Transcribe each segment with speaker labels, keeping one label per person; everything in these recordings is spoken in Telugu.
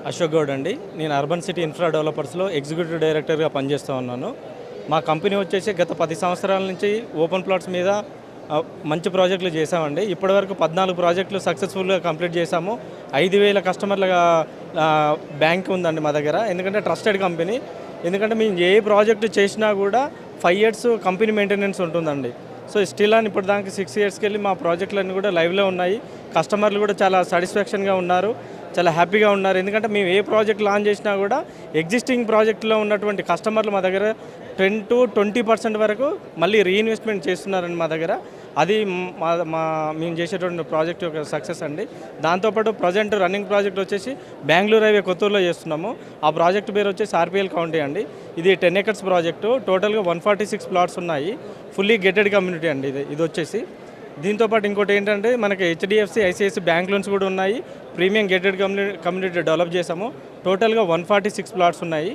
Speaker 1: అశోక్ గౌడ్ అండి. నేను అర్బన్ సిటీ ఇన్ఫ్రా డెవలపర్స్లో ఎగ్జిక్యూటివ్ డైరెక్టర్గా పనిచేస్తూ ఉన్నాను. మా కంపెనీ వచ్చేసి గత 10 సంవత్సరాల నుంచి ఓపెన్ ప్లాట్స్ మీద మంచి ప్రాజెక్టులు చేసామండి. ఇప్పటివరకు 14 ప్రాజెక్టులు సక్సెస్ఫుల్గా కంప్లీట్ చేశాము. 5,000 కస్టమర్ల బ్యాంక్ ఉందండి మా దగ్గర. ఎందుకంటే ట్రస్టెడ్ కంపెనీ. ఎందుకంటే మేము ఏ ప్రాజెక్టు చేసినా కూడా 5 ఇయర్స్ కంపెనీ మెయింటెనెన్స్ ఉంటుందండి. సో స్టిల్ అని ఇప్పుడు దానికి 6 ఇయర్స్కి వెళ్ళి మా ప్రాజెక్టులన్నీ కూడా లైవ్లో ఉన్నాయి. కస్టమర్లు కూడా చాలా సాటిస్ఫాక్షన్గా ఉన్నారు, చాలా హ్యాపీగా ఉన్నారు. ఎందుకంటే మేము ఏ ప్రాజెక్ట్ లాంచ్ చేసినా కూడా ఎగ్జిస్టింగ్ ప్రాజెక్టులో ఉన్నటువంటి కస్టమర్లు మా దగ్గర 10 to 20% వరకు మళ్ళీ రీఇన్వెస్ట్మెంట్ చేస్తున్నారండి మా దగ్గర. అది మేము చేసేటువంటి ప్రాజెక్ట్ యొక్క సక్సెస్ అండి. దాంతోపాటు ప్రజెంట్ రన్నింగ్ ప్రాజెక్ట్ వచ్చేసి బెంగళూరు హైవే కొత్తూరులో చేస్తున్నాము. ఆ ప్రాజెక్ట్ పేరు వచ్చేసి ఆర్పిఎల్ కౌంటీ అండి. ఇది 10 acres ప్రాజెక్టు. టోటల్గా 146 ప్లాట్స్ ఉన్నాయి. ఫుల్లీ గేటెడ్ కమ్యూనిటీ అండి ఇది వచ్చేసి. దీంతోపాటు ఇంకోటి ఏంటంటే మనకి హెచ్డిఎఫ్సి, ఐసిఐసి బ్యాంక్ లోన్స్ కూడా ఉన్నాయి. ప్రీమియం గేటెడ్ కమ్యూనిటీ డెవలప్ చేసాము. టోటల్గా 146 ప్లాట్స్ ఉన్నాయి.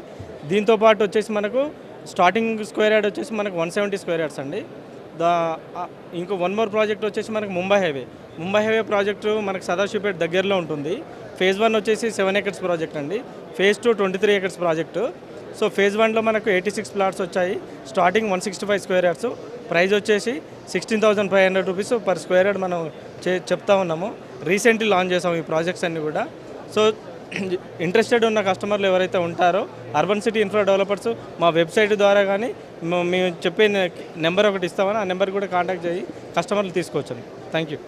Speaker 1: దీంతోపాటు వచ్చేసి మనకు స్టార్టింగ్ స్క్వేర్ యార్డ్ వచ్చేసి మనకు 170 స్క్వేర్ యార్డ్స్ అండి. ఇంకో వన్ మోర్ ప్రాజెక్ట్ వచ్చేసి మనకు ముంబై హైవే ప్రాజెక్టు మనకు సదాశివపేట దగ్గరలో ఉంటుంది. ఫేజ్ 1 వచ్చేసి 7 acres ప్రాజెక్ట్ అండి. Phase 2 23 acres project. So phase 1లో మనకు 86 ప్లాట్స్ వచ్చాయి. Starting 165 square yards. ప్రైస్ వచ్చేసి 16,500 రూపీస్ పర్ స్క్వేర్ యార్డ్ మనం చెప్తా ఉన్నాము. రీసెంట్లీ లాంచ్ చేసాము ఈ ప్రాజెక్ట్స్ అన్నీ కూడా. సో ఇంట్రెస్టెడ్ ఉన్న కస్టమర్లు ఎవరైతే ఉంటారో అర్బన్ సిటీ ఇన్ఫ్రా డెవలపర్స్ మా వెబ్సైట్ ద్వారా కానీ మేము చెప్పే నెంబర్ ఒకటి ఇస్తామని ఆ నెంబర్ కూడా కాంటాక్ట్ చేసి కస్టమర్లు తీసుకోవచ్చండి. Thank you.